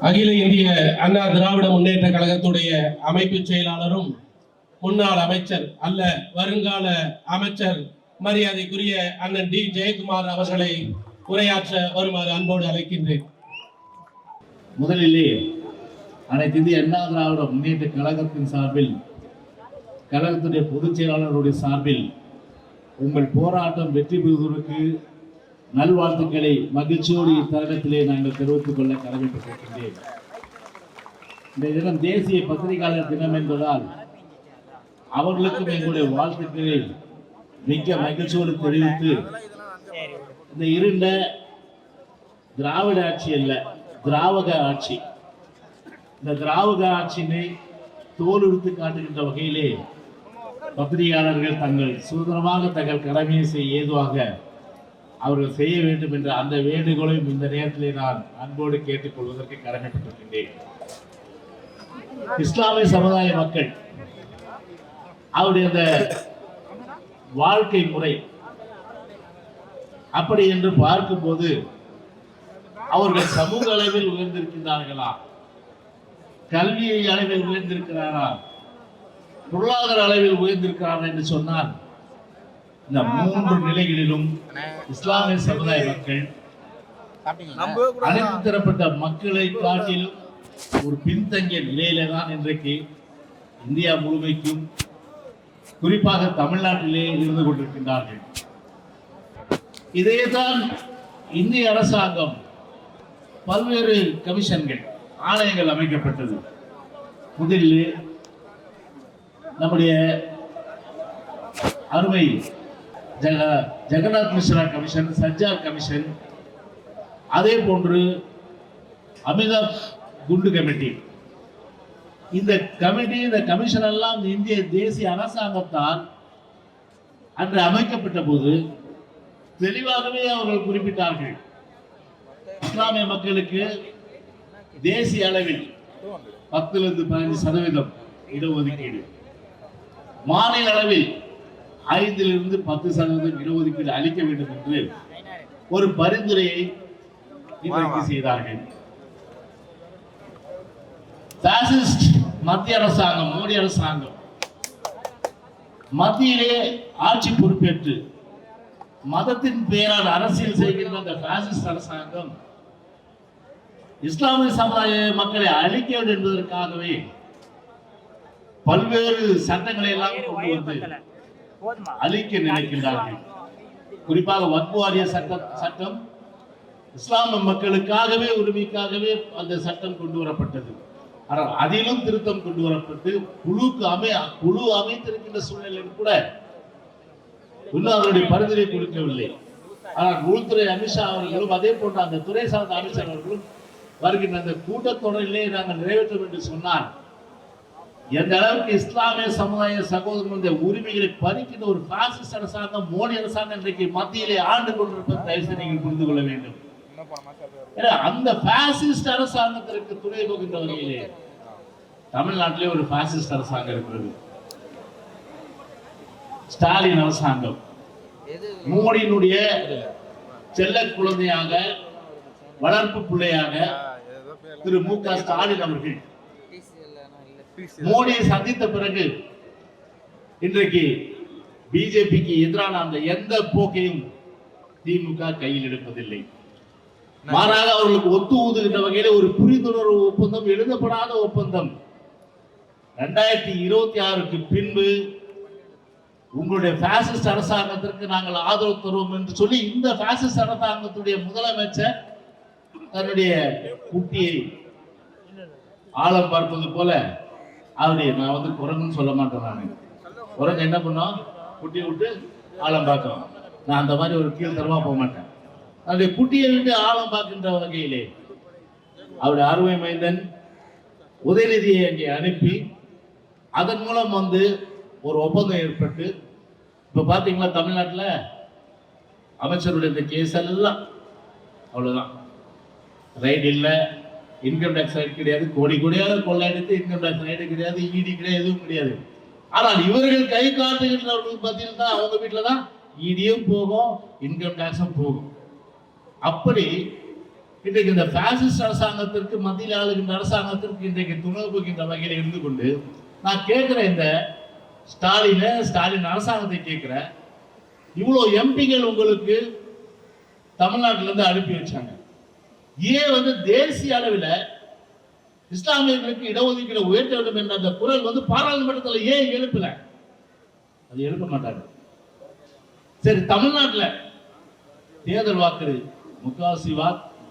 அகில இந்திய அண்ணா திராவிட முன்னேற்ற கழகத்துடைய அமைப்பு செயலாளரும் முன்னாள் அமைச்சர் அல்ல வருங்கால அமைச்சர் மரியாதைக்குரிய அண்ணன் டி ஜெயக்குமார் அவர்களை உரையாற்ற வருமாறு அன்போடு அழைக்கின்றேன். முதலிலே அனைத்து இந்திய அண்ணா திராவிட முன்னேற்ற கழகத்தின் சார்பில், கழகத்துடைய பொதுச் செயலாளருடைய சார்பில் உங்கள் போராட்டம் வெற்றி பெறுவதற்கு நல்வாழ்த்துக்களை மகிழ்ச்சியோடு இத்தருணத்திலே நாங்கள் தெரிவித்துக் கொள்ள கடமைப்பட்டிருக்கின்றேன். இந்த தினம் தேசிய பத்திரிகையாளர் தினம் என்பதால் அவர்களுக்கும் எங்களுடைய வாழ்த்துக்களை மிக்க மகிழ்ச்சியோடு தெரிவித்து, இந்த இருண்ட திராவிட ஆட்சி அல்ல, திராவக ஆட்சி, இந்த திராவக ஆட்சியினை தோலுறுத்து காட்டுகின்ற வகையிலே பத்திரிகையாளர்கள் தங்கள் சுதந்திரமாக தங்கள் கடமையை செய்ய ஏதுவாக அவர்கள் செய்ய வேண்டும் என்ற அந்த வேண்டுகோளையும் இந்த நேரத்திலே நான் அன்போடு கேட்டுக்கொள்வதற்கு கடமைப்பட்டிருக்கின்றேன். இஸ்லாமிய சமுதாய மக்கள் அவருடைய அந்த வாழ்க்கை முறை அப்படி என்று பார்க்கும்போது அவர்கள் சமூக அளவில் உயர்ந்திருக்கின்றார்களா, கல்வி அளவில் உயர்ந்திருக்கிறாரா, பொருளாதார அளவில் உயர்ந்திருக்கிறாரா என்று சொன்னால், இந்த மூன்று நிலைகளிலும் இஸ்லாமிய சமுதாய மக்கள் அனைத்து தரப்பட்ட மக்களை காட்டிலும் ஒரு பின்தங்கிய நிலையில தான் இன்றைக்கு இந்தியா முழுமைக்கும் குறிப்பாக தமிழ்நாட்டிலே இருந்து கொண்டிருக்கின்றார்கள். இதேதான் இந்திய அரசாங்கம் பல்வேறு கமிஷன்கள், ஆணையங்கள் அமைக்கப்பட்டது. முதலில் நம்முடைய அருமை ஜெகநாத் மிஸ்ரா கமிஷன், சஜ்ஜார் கமிஷன், அதே போன்று அமிதாப் குண்டு கமிட்டி, இந்த கமிட்டி, இந்த கமிஷன் எல்லாம் இந்திய தேசிய அரசாங்கத்தால் அன்று அமைக்கப்பட்ட போது தெளிவாகவே அவர்கள் குறிப்பிட்டார்கள், இஸ்லாமிய மக்களுக்கு தேசிய அளவில் 10-15% இடஒதுக்கீடு, மாநில அளவில் 5-10% இடஒதுக்கீடு அளிக்க வேண்டும் என்று ஒரு பரிந்துரையை இன்றைக்கு செய்தார்கள். பாசிஸ்ட் மத்திய அரசாங்கம், மோடி அரசாங்கம் மத்தியிலே ஆட்சி பொறுப்பேற்று மதத்தின் பெயரால் அரசியல் செய்கின்ற அந்த பாசிஸ்ட் அரசாங்கம் இஸ்லாமிய சமுதாய மக்களை அழிக்க வேண்டும் என்பதற்காகவே பல்வேறு சட்டங்களை எல்லாம் கொண்டு வந்து அழிக்க நினைக்கின்றார்கள். குறிப்பாக வக்ஃப் வாரிய சட்டம் இஸ்லாமிய மக்களுக்காகவே, உரிமைக்காகவே அந்த சட்டம் கொண்டு வரப்பட்டது. ஆனால் அதிலும் திருத்தம் கொண்டு வரப்பட்டு குழு அமைத்திருக்கின்ற சூழ்நிலையில் கூட இன்னும் அதனுடைய பரிந்துரை கொடுக்கவில்லை. ஆனால் உள்துறை அமித்ஷா அவர்களும் அதே போன்ற அந்த துறை சார்ந்த அமைச்சர் அவர்களும் வருகின்ற அந்த கூட்டத்தொடரிலே நாங்கள் நிறைவேற்றும் என்று சொன்னார். எந்த அளவுக்கு இஸ்லாமிய சமுதாய சகோதரர்களுடைய உரிமைகளை பறிக்கின்ற ஒரு பாசிஸ்ட் அரசாங்கம், மோடி அரசாங்கம் இன்றைக்கு மத்தியிலே ஆண்டு கொண்டிருப்பதை தயவுசெய்து நீங்கள் புரிந்து கொள்ள வேண்டும். அந்த பாசிஸ்ட் அரசாங்கத்திற்கு துணை போகின்ற வகையிலே தமிழ்நாட்டிலே ஒரு பாசிஸ்ட் அரசாங்கம் இருக்கிறது. ஸ்டாலின் அரசாங்கம், மோடியினுடைய செல்ல குழந்தையாக, வளர்ப்பு பிள்ளையாக திரு மு.க. ஸ்டாலின் அவர்கள் மோடியை சந்தித்த பிறகு இன்றைக்கு பிஜேபிக்கு எதிரான அந்த எந்த போக்கையும் திமுக கையில் எடுப்பதில்லை. மாறாக அவர்களுக்கு ஒத்து ஊதுகின்ற வகையில ஒரு புரிந்துணர்வு ஒப்பந்தம், எழுதப்படாத ஒப்பந்தம் 2026க்கு பின்பு உங்களுடைய பாசிஸ்ட் அரசாங்கத்திற்கு நாங்கள் ஆதரவு தருவோம் என்று சொல்லி இந்த பாசிஸ்ட் அரசாங்கத்துடைய முதலமைச்சர் தன்னுடைய குட்டியை ஆழம் பார்ப்பது போல அவருடைய, நான் வந்து குரங்குன்னு சொல்ல மாட்டேன், நான் குரங்கு என்ன பண்ணோம், குட்டியை விட்டு ஆழம் பார்க்கணும். நான் அந்த மாதிரி ஒரு கீழ்த்தரமா போக மாட்டேன். அவருடைய குட்டியை விட்டு ஆழம் பார்க்கின்ற வகையிலே அவருடைய அருமை மைந்தன் உதயநிதியை அங்கே அனுப்பி அதன் மூலம் வந்து ஒரு ஒப்பந்தம் ஏற்பட்டு, இப்ப பாத்தீங்களா தமிழ்நாட்டில் அமைச்சருடைய இந்த கேஸ் எல்லாம் அவ்வளவுதான். ரைட் இல்லை, இன்கம் டாக்ஸ் ரைட் கிடையாது, கோடி கோடியாக கொள்ளையடித்து இன்கம் டாக்ஸ் ரைடு கிடையாது, இடி கிடையாது, எதுவும் கிடையாது. ஆனால் இவர்கள் கை காட்டுகின்றவர்களுக்கு பார்த்தீங்கன்னா அவங்க வீட்டில் தான் இடியும் போகும், இன்கம் டாக்ஸும் போகும். அப்படி இன்றைக்கு இந்த பாசிஸ்ட் அரசாங்கத்திற்கு, மத்தியில் ஆளுகின்ற அரசாங்கத்திற்கு இன்றைக்கு துணை போகின்ற வகையில் இருந்து கொண்டு நான் கேட்கிறேன், இந்த ஸ்டாலின் அரசாங்கத்தை கேட்கிறேன், இவ்வளவு எம்பிகள் உங்களுக்கு தமிழ்நாட்டில இருந்து அனுப்பி வச்சாங்க, ஏன் தேசிய அளவில் இஸ்லாமியர்களுக்கு இடஒதுக்கீடு உயர்த்த வேண்டும் என்ற அந்த குரல் பாராளுமன்றத்தில் ஏன் எழுப்பல? அது எழுப்ப மாட்டாங்க. சரி, தமிழ்நாட்டில் தேர்தல் வாக்கு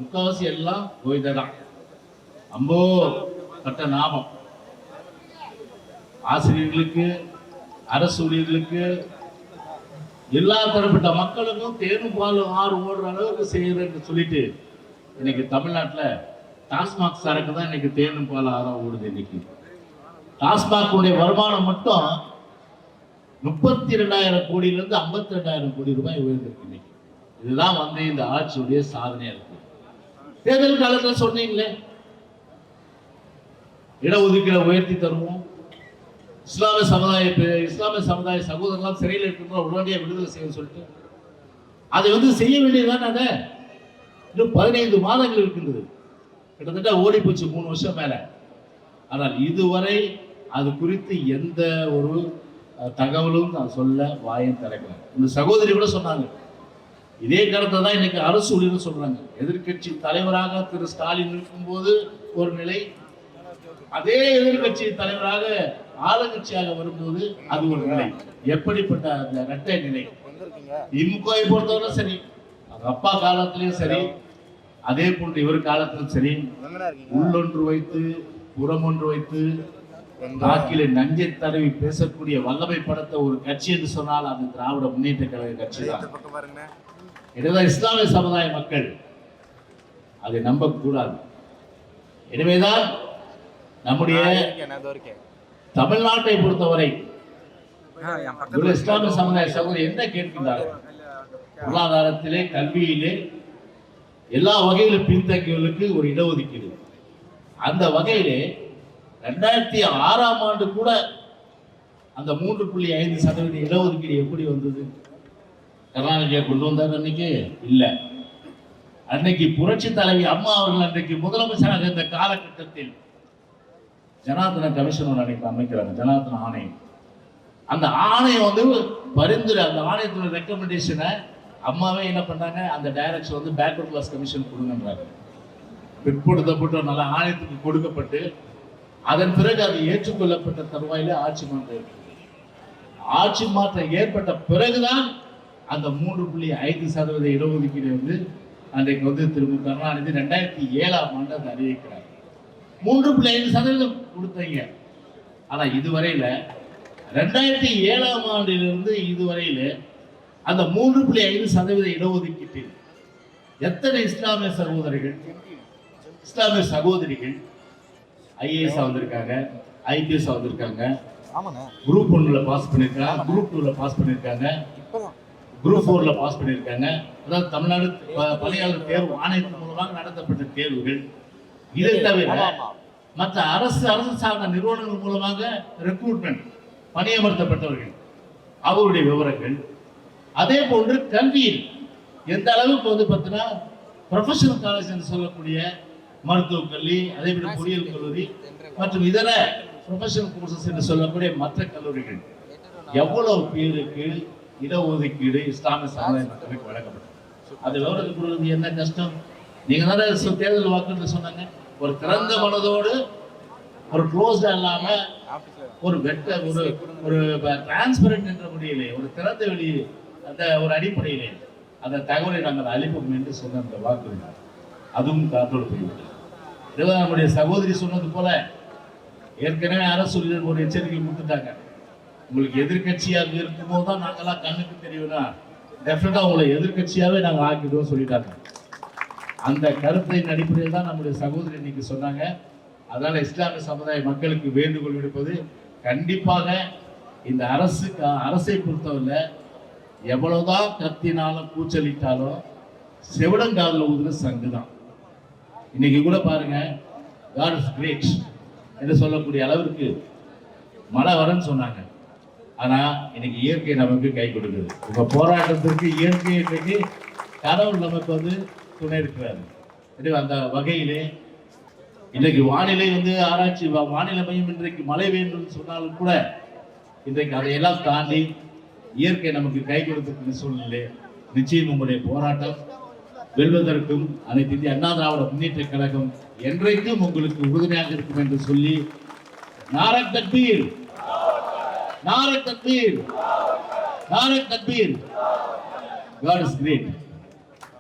முக்காவாசி எல்லாம் கோவிந்ததான். அம்போ கட்ட நாமம். ஆசிரியர்களுக்கு, அரசு ஊழியர்களுக்கு, எல்லா தரப்பட்ட மக்களுக்கும் தேனும் பாலும் ஆறு ஓடுற அளவுக்கு செய்யறேன்னு சொல்லிட்டு இன்னைக்கு தமிழ்நாட்டில் டாஸ்மாக் சரக்கு தான் இன்னைக்கு தேனும் பால் ஆறா ஓடுது. இன்னைக்கு டாஸ்மாக் வருமானம் மட்டும் 32,000 கோடியிலிருந்து 52,000 கோடி ரூபாய் உயர்ந்திருக்கு. இன்னைக்கு இதுதான் இந்த ஆட்சியுடைய சாதனையா இருக்கு. தேர்தல் காலத்தில் சொன்னீங்களே, இடஒதுக்கீடு உயர்த்தி தருவோம், இஸ்லாமிய சமுதாய சகோதரர்கள் சிறையில் இருக்கிற உடனடியாக விடுதலை செய்ய சொல்லிட்டு அதை செய்ய வேண்டியதுதான். அதை இன்னும் 15 மாதங்கள் இருக்கின்றது, கிட்டத்தட்ட ஓடி போச்சு 3 வருஷம் மேல. ஆனால் இதுவரை அது குறித்து எந்த ஒரு தகவலும் நான் சொல்ல வாயம் திறக்கல. இந்த சகோதரி கூட சொன்னாங்க, இதே கருத்தை தான் இன்னைக்கு அரசு ஊழியர்கள் சொல்றாங்க. எதிர்கட்சி தலைவராக திரு ஸ்டாலின் இருக்கும்போது ஒரு நிலை, அதே எதிர்கட்சி தலைவராக ஆளுங்கட்சியாக வரும்போது அது ஒரு நிலை. எப்படிப்பட்ட அந்த இரட்டை நிலை! திமுகவை பொறுத்தவரை சரி, அப்பா காலத்திலையும் சரி, அதே போன்று இவர் காலத்திலும் சரி, உள்ளொன்று வைத்து புறமொன்று வைத்து நாக்கிலே நஞ்சை தடவி பேசக்கூடிய வல்லமை படுத்த ஒரு கட்சி என்று சொன்னால் அது திராவிட முன்னேற்ற கழக கட்சி தான். எனவே இஸ்லாமிய சமுதாய மக்கள் அதை நம்பக்கூடாது. எனவேதான் நம்முடைய தமிழ்நாட்டை பொறுத்தவரை இஸ்லாமிய சமுதாய சகோதரர் என்ன கேட்கின்றார்கள்? பொருளாதாரத்திலே, கல்வியிலே எல்லா வகையிலும் பின்தங்கியவர்களுக்கு ஒரு இடஒதுக்கீடு. அந்த வகையிலே 2006ஆம் ஆண்டு கூட அந்த 3.5% இடஒதுக்கீடு எப்படி வந்தது? கருணாநிதியை கொண்டு வந்தார் அன்னைக்கு இல்ல. அன்னைக்கு புரட்சி தலைவி அம்மா அவர்கள் அன்றைக்கு முதலமைச்சராக இந்த காலகட்டத்தில் ஜனார்தன கமிஷன் அன்னைக்கு அமைக்கிறாங்க, ஜனார்தன ஆணையம். அந்த ஆணையம் பரிந்துரை, அந்த ஆணையத்தோட ரெக்கமெண்டேஷனை அம்மாவே என்ன பண்ணாங்க, அந்த டைரக்ஷன் பேக்வர்ட் கிளாஸ் கமிஷன் கொடுங்கன்றாங்க. பிற்படுத்தப்பட்ட நல்ல ஆணையத்துக்கு கொடுக்கப்பட்டு அதன் பிறகு அது ஏற்றுக்கொள்ளப்பட்ட தருவாயில ஆட்சி மாற்றம். ஆட்சி மாற்றம் ஏற்பட்ட பிறகுதான் அந்த 3.5% இடஒதுக்கீடு அன்றைக்கு திரு மு கருணாநிதி 2007ஆம் ஆண்டு அதை அறிவிக்கிறார். 3.5% கொடுத்தீங்க. ஆனா இதுவரையில 2007ஆம் ஆண்டிலிருந்து இதுவரையில அந்த 3.5% இடஒதுக்கீட்டில் எத்தனை இஸ்லாமிய சகோதரிகள், இஸ்லாமிய சகோதரிகள் ஐஏஎஸ் வந்திருக்காங்க, ஐபிஎஸ் வந்திருக்காங்க, குரூப் 1ல பாஸ் பண்ணிருக்காங்க, குரூப் 2ல பாஸ் பண்ணிருக்காங்க, குரூப் 4ல பாஸ் பண்ணிருக்காங்க. அதாவது தமிழ்நாடு பணியாளர் தேர்வு ஆணையத்தின் மூலமாக நடத்தப்பட்ட தேர்வுகள். இதை தவிர மற்ற அரசு சார்ந்த நிறுவனங்கள் மூலமாக ரெக்ரூட்மெண்ட் பணியமர்த்தப்பட்டவர்கள் அவருடைய விவரங்கள். அதே போன்று கல்வியில் எந்த அளவுக்கு பார்த்தீங்கன்னா ப்ரொஃபஷனல் காலேஜ் என்று சொல்லக்கூடிய மருத்துவக் கல்வி, அதே போல பொறியியல் கல்லூரி மற்றும் இதர ப்ரொஃபஷனல் கோர்சஸ் என்று சொல்லக்கூடிய மற்ற கல்லூரிகள் எவ்வளவு பேருக்கு இடஒதுக்கீடு இஸ்லாமிய சமுதாய மக்களுக்கு வழங்கப்பட்டது? அது விவரத்துக்கு கொடுக்கிறது என்ன கஷ்டம்? நீங்க தானே தேர்தல் வாக்குறுதி சொன்னாங்க, ஒரு திறந்த மனதோடு, ஒரு க்ளோஸ்டா இல்லாம, ஒரு ஒரு டிரான்ஸ்பரண்ட் என்ற முறையிலே, ஒரு திறந்த வெளி அந்த ஒரு அடிப்படையிலே அந்த தகவலை நாங்கள் அளிப்போம் என்று சொன்ன அந்த வாக்குறுதி அதுவும் காத்தோடு போய்விட்டது. நம்முடைய சகோதரி சொன்னது போல ஏற்கனவே அரசு ஒரு எச்சரிக்கை கொடுத்துட்டாங்க. உங்களுக்கு எதிர்கட்சியாக இருக்கும்போது தான் நாங்கெல்லாம் கண்ணுக்கு தெரியும்னா டெஃபினட்டா உங்களை எதிர்கட்சியாவே நாங்கள் ஆக்கிடுவோம் சொல்லிட்டாங்க. அந்த கருத்தின் அடிப்படையில் தான் நம்முடைய சகோதரி இன்னைக்கு சொன்னாங்க. அதனால இஸ்லாமிய சமுதாய மக்களுக்கு வேண்டுகோள் விடுப்பது, கண்டிப்பாக இந்த அரசை பொறுத்தவரை எவ்வளவுதான் கத்தினாலும் கூச்சலிட்டாலும் செவிடங்காதல ஊதுற சங்கு தான். இன்னைக்கு கூட பாருங்க, God is great என்று சொல்லக்கூடிய அளவிற்கு மழை வரன்னு சொன்னாங்க. ஆனா இன்னைக்கு இயற்கை நமக்கு கை கொடுக்குது. உங்க போராட்டத்திற்கு இயற்கை இன்னைக்கு கடவுள் நமக்கு துணை இருக்கிறாரு. எனவே அந்த வகையிலே இன்றைக்கு வானிலை வந்து ஆராய்ச்சி வானிலை மையம் இன்றைக்கு மழை வேண்டும் சொன்னாலும் கூட இன்றைக்கு அதையெல்லாம் தாண்டி இயற்கை நமக்கு கை கொடுத்திருக்கிற சூழ்நிலை நிச்சயம் உங்களுடைய போராட்டம் வெல்வதற்கும் அனைத்து இந்திய அண்ணா திராவிட முன்னேற்ற கழகம் என்றைக்கும் உங்களுக்கு உறுதுணையாக இருக்கும் என்று சொல்லி நாரக் தக்பீர், நாரக் தக்பீர், நாரக் தக்பீர். God is great.